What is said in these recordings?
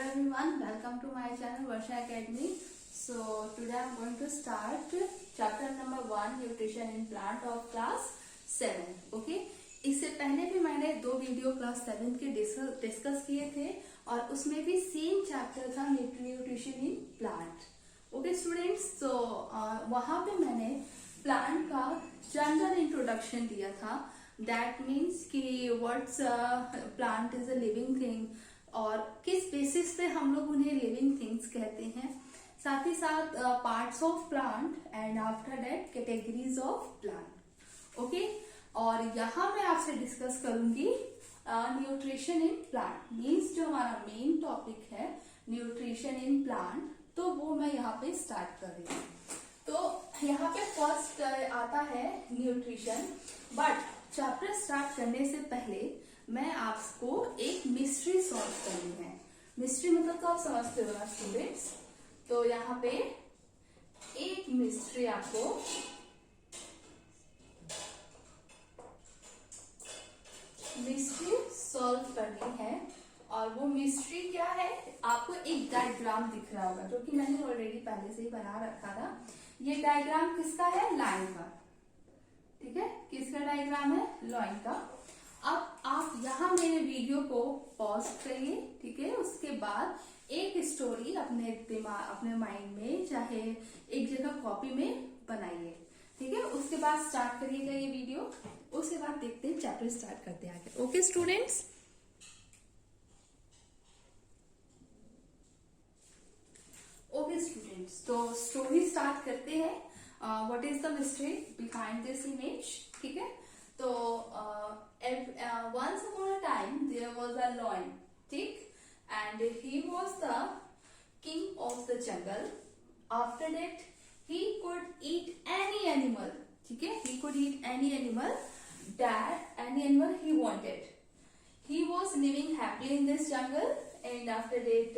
everyone, welcome to my channel Varsha Academy. So today I am going to start chapter number 1 nutrition in plant of class 7. Okay, इससे पहले भी मैंने दो video class 7 के discuss किए थे और उसमें भी सेम चैप्टर था nutrition in plant. Okay students, तो वहां पे मैंने प्लांट का जनरल इंट्रोडक्शन दिया था. दैट मीन्स कि what's plant is a living thing और किस बेसिस पे हम लोग उन्हें लिविंग थिंग्स कहते हैं. साथ ही साथ parts of plant and after that categories of plant. Okay, और यहाँ मैं आपसे डिस्कस करूंगी न्यूट्रिशन इन प्लांट. मीन्स जो हमारा मेन टॉपिक है न्यूट्रिशन इन प्लांट, तो वो मैं यहाँ पे स्टार्ट कर रही हूँ. तो यहाँ पे फर्स्ट आता है न्यूट्रिशन. बट चैप्टर स्टार्ट करने से पहले मैं आपको एक मिस्ट्री सॉल्व करनी है. मिस्ट्री मतलब तो आप समझते हो ना स्टूडेंट्स. तो यहाँ पे एक मिस्ट्री आपको सॉल्व करनी है. और वो मिस्ट्री क्या है, आपको एक डायग्राम दिख रहा होगा जो कि मैंने ऑलरेडी पहले से ही बना रखा था. ये डायग्राम किसका है? लाइन का. ठीक है, किसका डायग्राम है? लाइन का. अब आप यहाँ मेरे वीडियो को पॉज करिए. ठीक है, उसके बाद एक स्टोरी अपने दिमाग अपने माइंड में चाहे एक जगह कॉपी में बनाइए. ठीक है, उसके बाद स्टार्ट करिएगा ये वीडियो. उसके बाद देखते हैं चैप्टर स्टार्ट करते हैं आगे. ओके स्टूडेंट्स, ओके स्टूडेंट्स, तो स्टोरी स्टार्ट करते हैं. What is the mystery behind this image. ठीक है, तो once upon a time there was a lion. ठीक, and he was the king of the jungle. After that he could eat any animal. ठीक है, he could eat any animal he wanted. He was living happily in this jungle, and after that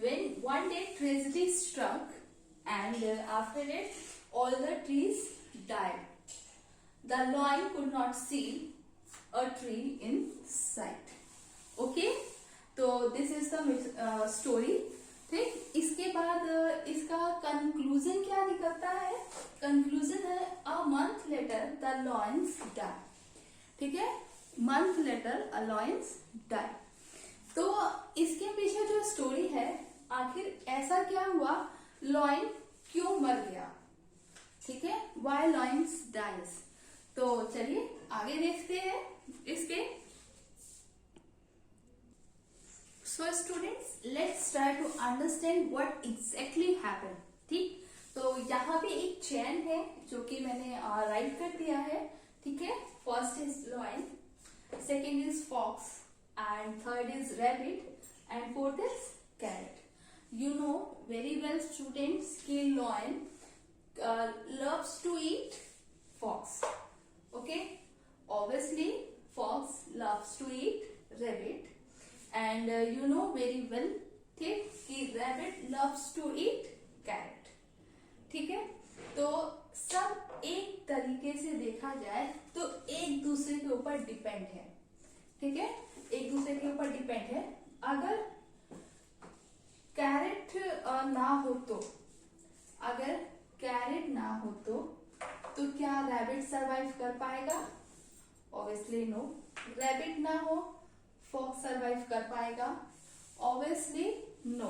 when one day tragedy struck, and after that all the trees died. The lion could not see a tree in sight. Okay, तो this is the story. ठीक, इसके बाद इसका conclusion क्या निकलता है? Conclusion है a month later the lions died. ठीक है, month later a lions died. तो इसके पीछे जो स्टोरी है, आखिर ऐसा क्या हुआ, लॉयन क्यों मर गया. ठीक है, why lions dies. तो चलिए आगे देखते हैं इसके. So students, let's try to understand what exactly happened. ठीक, तो यहाँ पे एक चेन है जो कि मैंने राइट कर दिया है. ठीक है, first is lion, second is fox, and third is rabbit, and fourth is carrot. You know very well students कि lion loves to eat fox. Okay, obviously fox loves to eat rabbit, and you know very well ठीक कि rabbit loves to eat carrot. ठीक है, तो सब एक तरीके से देखा जाए तो एक दूसरे के ऊपर डिपेंड है. ठीक है, एक दूसरे के ऊपर डिपेंड है. अगर कैरेट ना हो तो, अगर कैरेट ना हो तो क्या रैबिट सरवाइव कर पाएगा? Obviously no. रैबिट ना हो, फॉक्स सरवाइव कर पाएगा? Obviously no.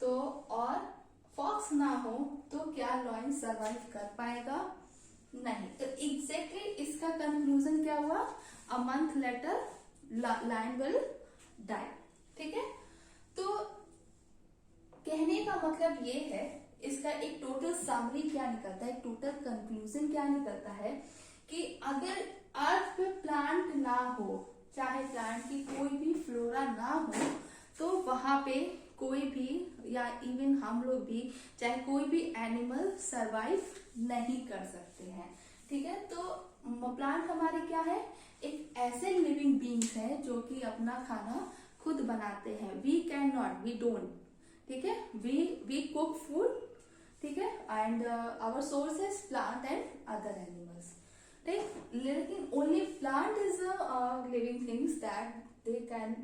तो और फॉक्स ना हो तो क्या लॉयन सरवाइव कर पाएगा? नहीं. तो एग्जैक्टली इसका कंक्लूजन क्या हुआ? A month later lion will die. ठीक है, तो कहने का मतलब ये है, इसका एक टोटल समरी क्या निकलता है, एक टोटल कंक्लूजन क्या निकलता है कि अगर अर्थ पे प्लांट ना हो, चाहे प्लांट की कोई भी फ्लोरा ना हो, तो वहां पे कोई भी या इवन हम लोग भी चाहे कोई भी एनिमल सरवाइव नहीं कर सकते हैं. ठीक है, तो प्लांट हमारे क्या है, एक ऐसे लिविंग बींग्स है जो कि अपना खाना खुद बनाते हैं. We can not, we don't. ठीक है, वी कुक फूड. ठीक है, and our source is plant and other animals. ठीक, लेकिन only plant is living things that they can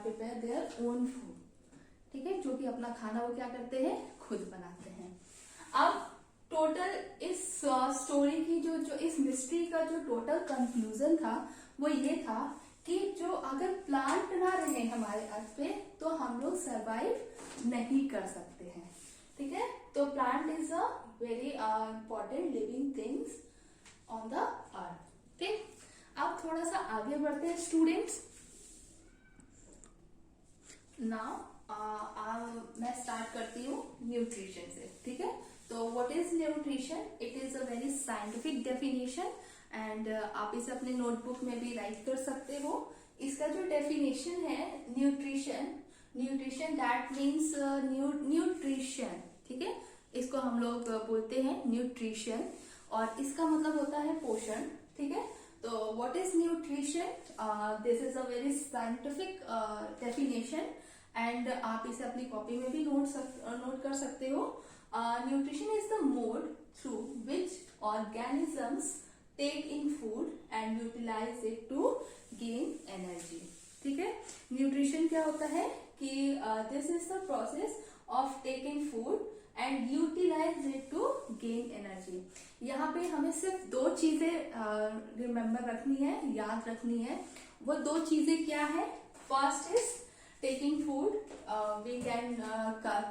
prepare their own food. ठीक है, जो कि अपना खाना वो क्या करते हैं, खुद बनाते हैं। अब टोटल इस स्टोरी की जो इस मिस्ट्री का जो टोटल कंक्लूजन था वो ये था कि जो अगर प्लांट ना रहे हमारे अर्थ पे तो हम लोग सरवाइव नहीं कर सकते हैं। ठीक है, तो plant is a very important living things on the earth. ठीक, अब थोड़ा सा आगे बढ़ते हैं स्टूडेंट्स। नाउ मैं स्टार्ट करती हूँ न्यूट्रिशन से। ठीक है, तो what is nutrition? It is a very scientific definition and आप इसे अपने नोटबुक में भी राइट कर सकते हो। इसका जो डेफिनेशन है nutrition, nutrition that means nutrition. ठीक है, इसको हम लोग बोलते हैं न्यूट्रिशन और इसका मतलब होता है पोषण। ठीक है, तो what is nutrition? This is a very scientific definition and आप इसे अपनी कॉपी में भी नोट कर सकते हो। Nutrition is the mode through which organisms take in food and utilize it to gain energy. ठीक है, न्यूट्रिशन क्या होता है कि this is the process of taking food and utilize it to gain energy. यहाँ पे हमें सिर्फ दो चीजें रिमेम्बर रखनी है, याद रखनी है। वो दो चीजें क्या है? First is taking food, we can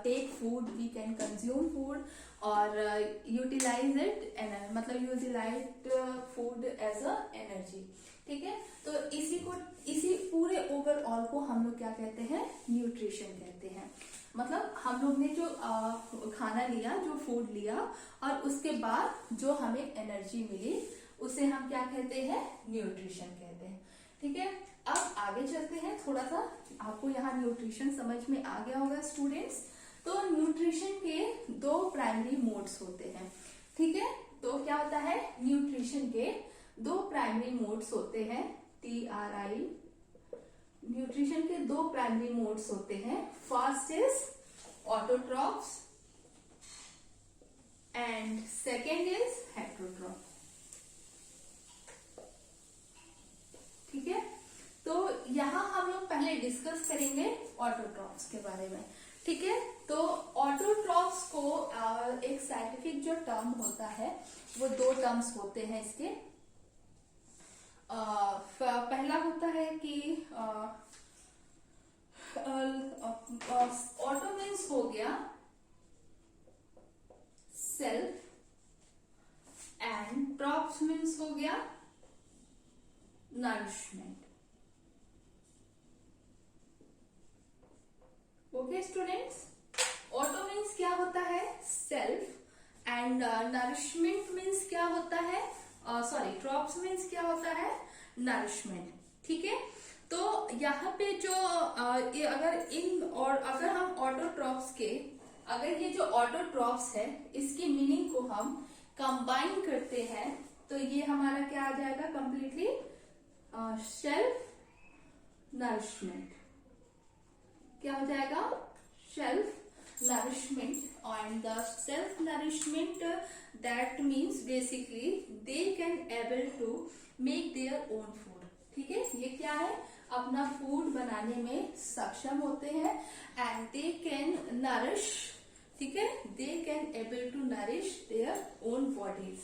take food, we can consume food और utilize it मतलब utilize food as a energy। ठीक है, तो इसी पूरे ओवरऑल को हम लोग क्या कहते हैं? न्यूट्रिशन कहते हैं। मतलब हम लोग ने जो खाना लिया, जो फूड लिया और उसके बाद जो हमें एनर्जी मिली उसे हम क्या कहते हैं? न्यूट्रिशन कहते हैं। ठीक है, अब आगे चलते हैं। थोड़ा सा आपको यहाँ न्यूट्रिशन समझ में आ गया होगा स्टूडेंट्स। तो न्यूट्रिशन के दो प्राइमरी मोड्स होते हैं। ठीक है, तो क्या होता है? न्यूट्रिशन के दो प्राइमरी मोड्स होते हैं, TRI। न्यूट्रिशन के दो प्राइमरी मोड्स होते हैं। First is autotrophs and second is heterotroph. ठीक है, तो यहाँ हम लोग पहले डिस्कस करेंगे ऑटोट्रॉफ्स के बारे में। ठीक है, तो ऑटोट्रॉफ्स को एक साइंटिफिक जो टर्म होता है वो दो टर्म्स होते हैं इसके। पहला होता है कि ऑटो मीन्स हो गया सेल्फ एंड ट्रॉफ्स मीन्स हो गया nourishment. Okay students, auto means क्या होता है? सेल्फ एंड नरिशमेंट मीन्स क्या होता है? ट्रॉप्स मीन्स क्या होता है? नरिशमेंट। ठीक है, तो यहाँ पे जो अगर हम ऑटोट्रॉफ्स के, अगर ये जो ऑटोट्रॉफ्स है इसकी मीनिंग को हम कंबाइन करते हैं तो ये हमारा क्या आ जाएगा? Completely self nourishment. क्या हो जाएगा? Self nourishment. And the self nourishment that means basically they can able to make their own food. ठीक है, ये क्या है? अपना फूड बनाने में सक्षम होते हैं एंड दे कैन नरिश। ठीक है, they can able to nourish their own bodies.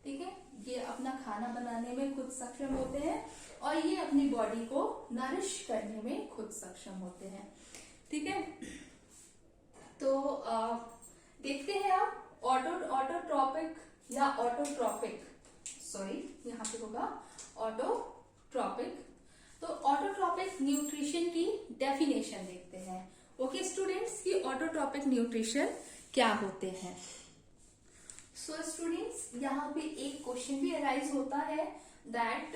ठीक है, ये अपना खाना बनाने में खुद सक्षम होते हैं और ये अपनी बॉडी को नरिश करने में खुद सक्षम होते हैं। ठीक है, तो देखते हैं आप ऑटोट्रॉपिक या ऑटोट्रॉपिक, सॉरी यहाँ पे होगा ऑटोट्रॉपिक। तो ऑटोट्रॉपिक न्यूट्रिशन की डेफिनेशन देखते हैं। ओके स्टूडेंट्स, की ऑटोट्रॉपिक न्यूट्रिशन क्या होते हैं। सो स्टूडेंट्स, यहाँ पे एक क्वेश्चन भी अराइज होता है दैट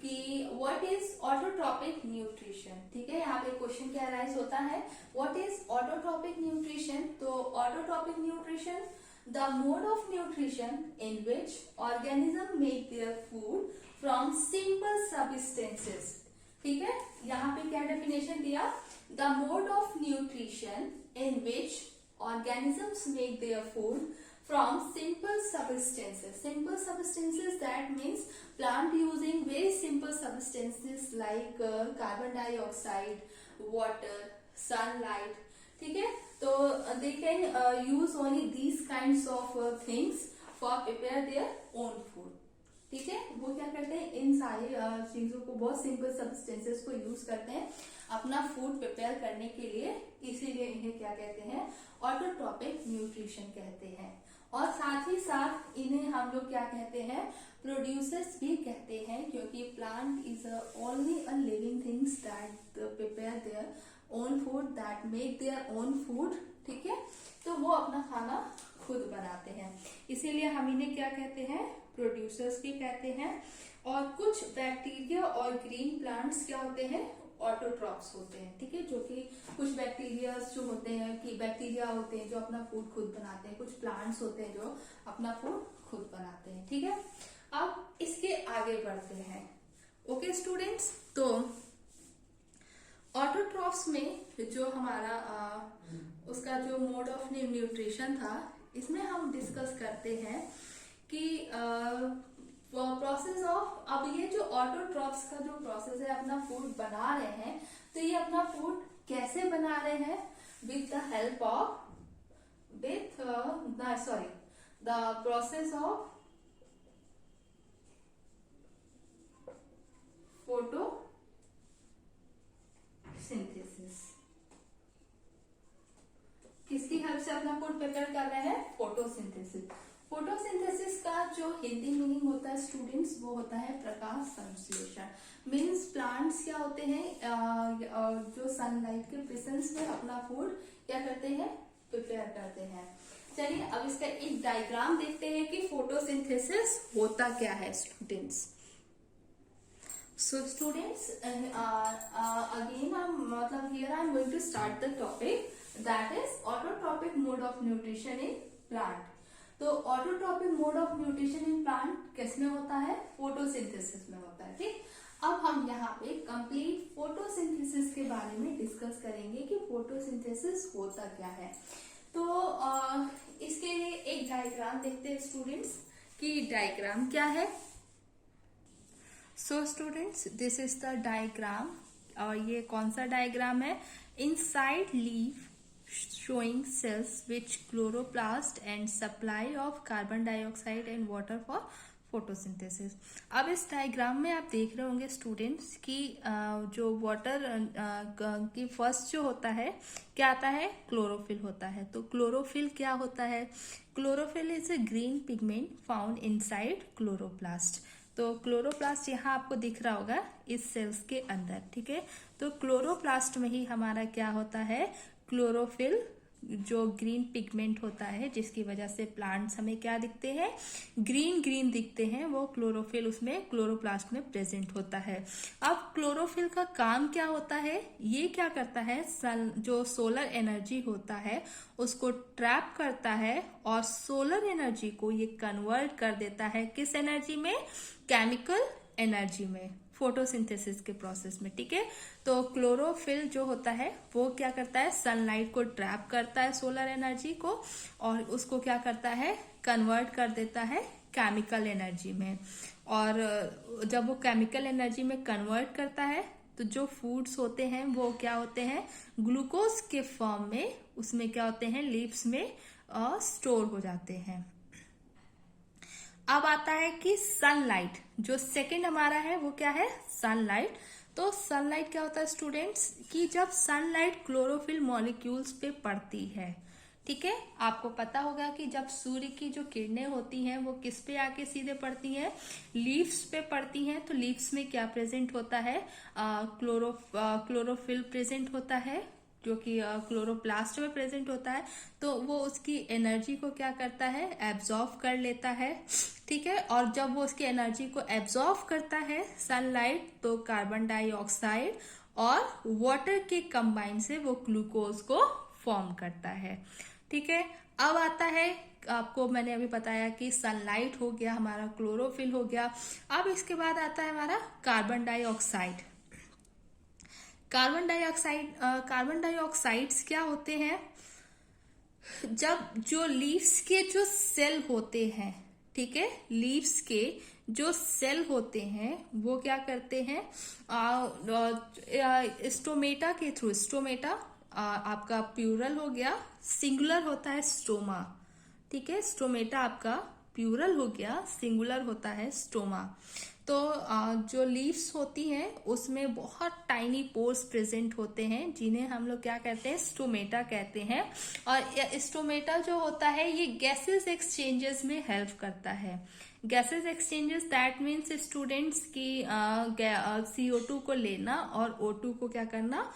कि व्हाट इज ऑटोट्रॉपिक न्यूट्रिशन। ठीक है, यहाँ पे क्वेश्चन क्या अराइज होता है, व्हाट इज ऑटोट्रॉपिक न्यूट्रिशन। तो autotrophic nutrition the mode of nutrition in which organism make their food from simple substances. ठीक है, यहाँ पे क्या डेफिनेशन दिया, the mode of nutrition in which organisms make their food from simple substances. Simple substances, that means plant using very simple substances like carbon dioxide, water, sunlight. ठीक है, तो they can use only these kinds of things for prepare their own food. ठीक है, वो क्या करते हैं, इन सारी चीजों को, बहुत सिंपल सब्सटेंसेस को यूज करते हैं अपना फूड प्रिपेयर करने के लिए, इसीलिए इन्हें क्या कहते हैं, ऑटोट्रॉपिक न्यूट्रिशन कहते हैं। और साथ ही साथ इन्हें हम लोग क्या कहते हैं, प्रोड्यूसर्स भी कहते हैं, क्योंकि plant is only a living things that prepare their own food, that make their own food. ठीक है, तो वो अपना खाना खुद बनाते हैं, इसीलिए हम इन्हें क्या कहते हैं, प्रोड्यूसर्स भी कहते हैं। और कुछ बैक्टीरिया और ग्रीन प्लांट्स क्या होते हैं, ऑटोट्रॉप्स होते हैं। ठीक है, जो कि कुछ बैक्टीरिया जो होते हैं, कि बैक्टीरिया होते हैं जो अपना फूड खुद बनाते हैं, कुछ प्लांट्स होते हैं जो अपना फूड खुद बनाते हैं। ठीक है, अब इसके आगे बढ़ते हैं। ओके स्टूडेंट्स, तो ऑटोट्रॉप्स में जो हमारा उसका जो मोड ऑफ न्यूट्रिशन था, इसमें हम डिस्कस करते हैं कि प्रोसेस ऑफ, अब ये जो ऑटोट्रॉप्स का जो प्रोसेस है, अपना फूड बना रहे हैं, तो ये अपना फूड कैसे बना रहे हैं, with the help of, the process of photosynthesis. किसकी हेल्प से अपना फूड प्रिपेयर कर रहे हैं, फोटोसिंथेसिस। फोटोसिंथेसिस का जो हिंदी मीनिंग होता है स्टूडेंट्स, वो होता है प्रकाश संश्लेषण। मीन्स प्लांट्स क्या होते हैं, जो सनलाइट के प्रेजेंस में अपना फूड क्या करते हैं, प्रिपेयर करते हैं। चलिए अब इसका एक डायग्राम देखते हैं कि फोटोसिंथेसिस होता क्या है स्टूडेंट्स। सो स्टूडेंट्स, अगेन मतलब here I am going to start the topic, that is autotrophic mode of nutrition in plant. तो autotrophic mode of nutrition in plant किसमें होता है, फोटोसिंथेसिस में होता है। ठीक, अब हम यहाँ पे कंप्लीट फोटोसिंथेसिस के बारे में डिस्कस करेंगे कि फोटोसिंथेसिस होता क्या है। तो इसके लिए एक डायग्राम देखते हैं स्टूडेंट्स कि डायग्राम क्या है। So students, this is the diagram, और ये कौन सा डायग्राम है, inside leaf showing cells which chloroplast and supply of carbon dioxide and water for photosynthesis। अब इस डायग्राम में आप देख रहे होंगे स्टूडेंट्स कि जो वाटर की फर्स्ट जो होता है क्या आता है, क्लोरोफिल होता है। तो क्लोरोफिल क्या होता है, chlorophyll is a green pigment found inside chloroplast. तो क्लोरोप्लास्ट यहाँ आपको दिख रहा होगा इस सेल्स के अंदर। ठीक है, तो क्लोरोप्लास्ट में ही हमारा क्या होता है, क्लोरोफिल जो ग्रीन पिगमेंट होता है, जिसकी वजह से प्लांट्स हमें क्या दिखते हैं, ग्रीन ग्रीन दिखते हैं, वो क्लोरोफिल उसमें क्लोरोप्लास्ट में प्रेजेंट होता है। अब क्लोरोफिल का काम क्या होता है, ये क्या करता है, जो सोलर एनर्जी होता है उसको ट्रैप करता है और सोलर एनर्जी को ये कन्वर्ट कर देता है किस एनर्जी में, केमिकल एनर्जी में, फोटोसिंथेसिस के प्रोसेस में। ठीक है, तो क्लोरोफिल जो होता है वो क्या करता है, सनलाइट को ट्रैप करता है सोलर एनर्जी को, और उसको क्या करता है, कन्वर्ट कर देता है केमिकल एनर्जी में। और जब वो केमिकल एनर्जी में कन्वर्ट करता है तो जो फूड्स होते हैं वो क्या होते हैं, ग्लूकोज के फॉर्म में, उसमें क्या होते हैं, लीव्स में स्टोर हो जाते हैं। अब आता है कि सनलाइट, जो सेकंड हमारा है वो क्या है, सनलाइट। तो सनलाइट क्या होता है स्टूडेंट्स, कि जब सनलाइट क्लोरोफिल मॉलिक्यूल्स पे पड़ती है, ठीक है, आपको पता होगा कि जब सूर्य की जो किरणें होती हैं वो किस पे आके सीधे पड़ती हैं, लीव्स पे पड़ती हैं। तो लीव्स में क्या प्रेजेंट होता है, क्लोरोफिल प्रेजेंट होता है, जो कि क्लोरोप्लास्ट में प्रेजेंट होता है। तो वो उसकी एनर्जी को क्या करता है, एब्जॉर्व कर लेता है। ठीक है, और जब वो उसकी एनर्जी को एब्जॉर्व करता है सनलाइट, तो कार्बन डाइऑक्साइड और वाटर के कंबाइन से वो ग्लूकोज को फॉर्म करता है। ठीक है, अब आता है, आपको मैंने अभी बताया कि सनलाइट हो गया हमारा, क्लोरोफिल हो गया। अब इसके बाद आता है हमारा कार्बन डाइऑक्साइड। कार्बन डाइऑक्साइड्स क्या होते हैं, जब जो लीव्स के जो सेल होते हैं, ठीक है, लीव्स के जो सेल होते हैं वो क्या करते हैं, स्टोमेटा के थ्रू, स्टोमेटा आपका प्लूरल हो गया, सिंगुलर होता है स्टोमा। ठीक है, स्टोमेटा आपका प्लूरल हो गया, सिंगुलर होता है स्टोमा। तो जो लीव्स होती हैं उसमें बहुत टाइनी पोर्स प्रेजेंट होते हैं, जिन्हें हम लोग क्या कहते हैं, स्टोमेटा कहते हैं। और स्टोमेटा जो होता है ये गैसेस एक्सचेंजेस में हेल्प करता है। Gases exchanges that means students की CO2 को लेना और O2 को क्या करना,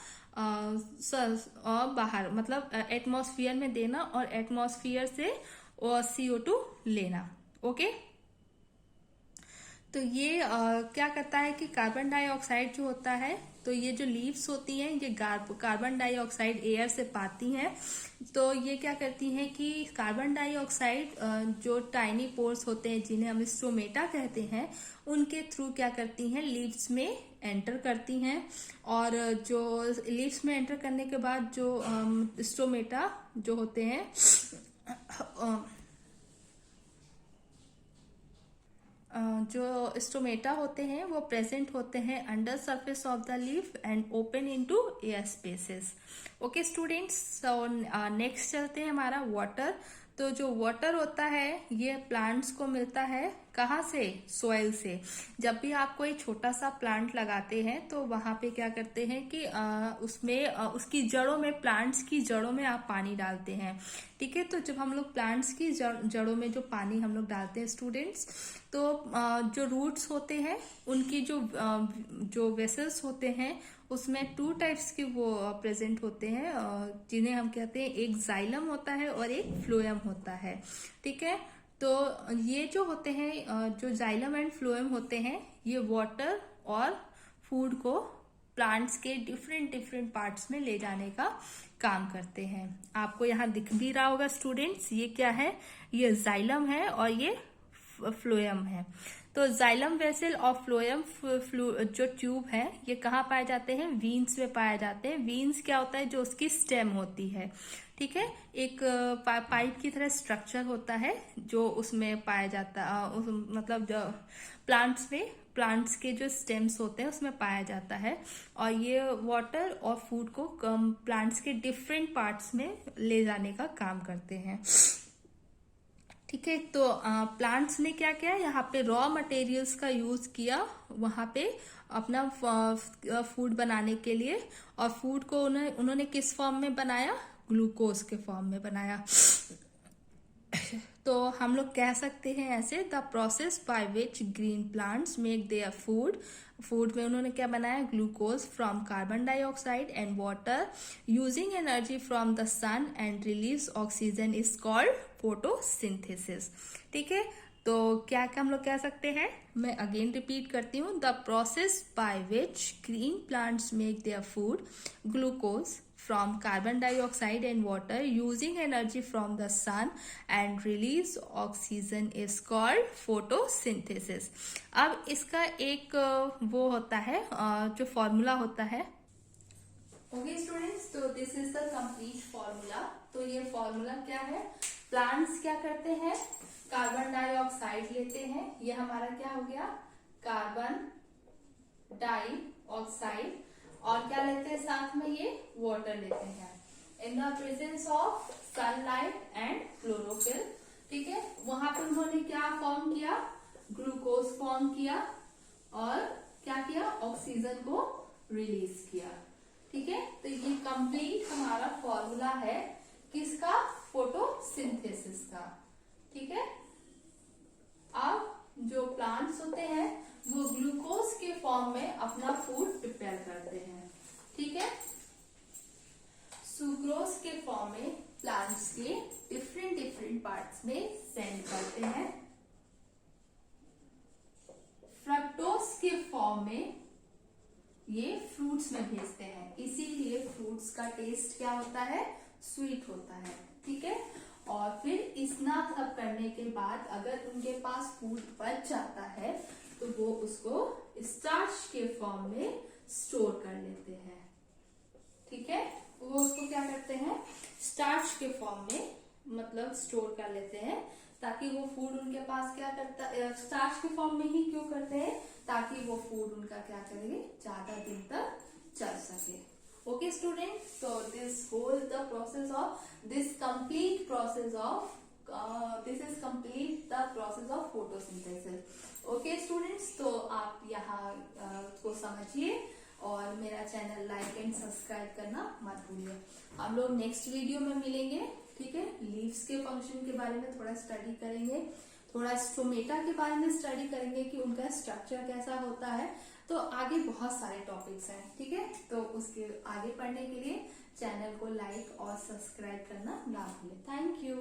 बाहर मतलब एटमॉस्फेयर में देना और एटमॉस्फेयर से CO2 लेना। ओके, तो ये क्या करता है कि कार्बन डाइऑक्साइड जो होता है, तो ये जो लीव्स होती हैं ये कार्बन डाइऑक्साइड एयर से पाती हैं। तो ये क्या करती हैं कि कार्बन डाइऑक्साइड जो टाइनी पोर्स होते हैं जिन्हें हम स्टोमेटा कहते हैं, उनके थ्रू क्या करती हैं, लीव्स में एंटर करती हैं। और जो लीव्स में एंटर करने के बाद जो स्टोमेटा जो होते हैं जो स्टोमेटा होते हैं वो प्रेजेंट होते हैं under surface of the leaf and open into air spaces. Okay students, so next चलते हैं हमारा वाटर। तो जो वाटर होता है ये प्लांट्स को मिलता है कहाँ से, सोइल से। जब भी आप कोई छोटा सा प्लांट लगाते हैं तो वहां पे क्या करते हैं कि उसमें उसकी जड़ों में, प्लांट्स की जड़ों में आप पानी डालते हैं। ठीक है, तो जब हम लोग प्लांट्स की जड़ों में जो पानी हम लोग डालते हैं स्टूडेंट्स, तो जो रूट्स होते हैं उनकी जो वेसल्स होते हैं उसमें 2 टाइप्स के वो प्रेजेंट होते हैं, जिन्हें हम कहते हैं, एक जाइलम होता है और एक फ्लोएम होता है। ठीक है, तो ये जो होते हैं, जो जाइलम एंड फ्लोएम होते हैं, ये वाटर और फूड को प्लांट्स के डिफरेंट पार्ट्स में ले जाने का काम करते हैं। आपको यहाँ दिख भी रहा होगा स्टूडेंट्स, ये क्या है, ये जाइलम है और ये फ्लोएम है। तो जाइलम वेसल और फ्लोएम जो ट्यूब है ये कहाँ पाए जाते हैं, वीन्स में पाए जाते हैं। वीन्स क्या होता है, जो उसकी स्टेम होती है। ठीक है, एक पाइप की तरह स्ट्रक्चर होता है जो उसमें पाया जाता है, मतलब जो प्लांट्स के जो स्टेम्स होते हैं उसमें पाया जाता है। और ये वाटर और फूड को प्लांट्स के डिफरेंट पार्ट्स में ले जाने का काम करते हैं। ठीक है, तो प्लांट्स ने क्या किया, यहाँ पे रॉ मटेरियल्स का यूज किया वहां पे अपना फूड बनाने के लिए। और फूड को उन्होंने किस फॉर्म में बनाया, ग्लूकोज के फॉर्म में बनाया। तो हम लोग कह सकते हैं ऐसे, the process by which green plants make their food में उन्होंने क्या बनाया, glucose from carbon dioxide and water using energy from the sun and relieves oxygen is called photosynthesis. ठीक है, तो क्या क्या हम लोग कह सकते हैं, मैं अगेन रिपीट करती हूँ, the process by which green plants make their food glucose from carbon dioxide and water using energy from the sun and release oxygen is called photosynthesis। अब इसका एक वो होता है, जो फॉर्मूला होता है। ओके स्टूडेंट्स, तो this is the complete formula. तो ये फॉर्मूला क्या है, प्लांट्स क्या करते हैं, कार्बन डाइऑक्साइड लेते हैं, ये हमारा क्या हो गया, कार्बन डाइऑक्साइड, और क्या लेते हैं साथ में, ये वाटर लेते हैं in the presence of sunlight and chlorophyll. ठीक है, वहां पर उन्होंने क्या फॉर्म किया, ग्लूकोज फॉर्म किया और क्या किया, ऑक्सीजन को रिलीज किया। ठीक है, तो ये कंप्लीट हमारा फॉर्मूला है किसका, फोटोसिंथेसिस का। ठीक है, अब जो प्लांट्स होते हैं वो ग्लूकोज के फॉर्म में अपना फूड प्रिपेयर करते हैं। ठीक है, सुक्रोज के फॉर्म में प्लांट्स के डिफरेंट पार्ट्स में सेंड करते हैं। फ्रक्टोज के फॉर्म में ये फ्रूट्स में भेजते हैं, इसीलिए फ्रूट्स का टेस्ट क्या होता है, स्वीट होता है। ठीक है, और फिर इतना सब करने के बाद अगर उनके पास फूड बच जाता है तो वो उसको स्टार्च के फॉर्म में स्टोर कर लेते हैं। ठीक है, वो उसको क्या करते हैं, स्टार्च के फॉर्म में मतलब स्टोर कर लेते हैं, ताकि वो फूड उनके पास क्या करता है, स्टार्च के फॉर्म में ही क्यों करते हैं, ताकि वो फूड उनका क्या करेंगे, ज्यादा दिन तक चल सके। Okay students, so this whole the process of this complete process of this is complete the process of photosynthesis. Okay students, तो आप यहाँ को समझिए और मेरा चैनल लाइक एंड सब्सक्राइब करना मत भूलिए। हम लोग नेक्स्ट वीडियो में मिलेंगे, ठीक है। लीव्स के फंक्शन के बारे में थोड़ा स्टडी करेंगे, थोड़ा स्टोमेटा के बारे में स्टडी करेंगे कि उनका स्ट्रक्चर कैसा होता है। तो आगे बहुत सारे टॉपिक्स हैं, ठीक है। तो उसके आगे पढ़ने के लिए चैनल को लाइक और सब्सक्राइब करना ना भूलें। Thank you.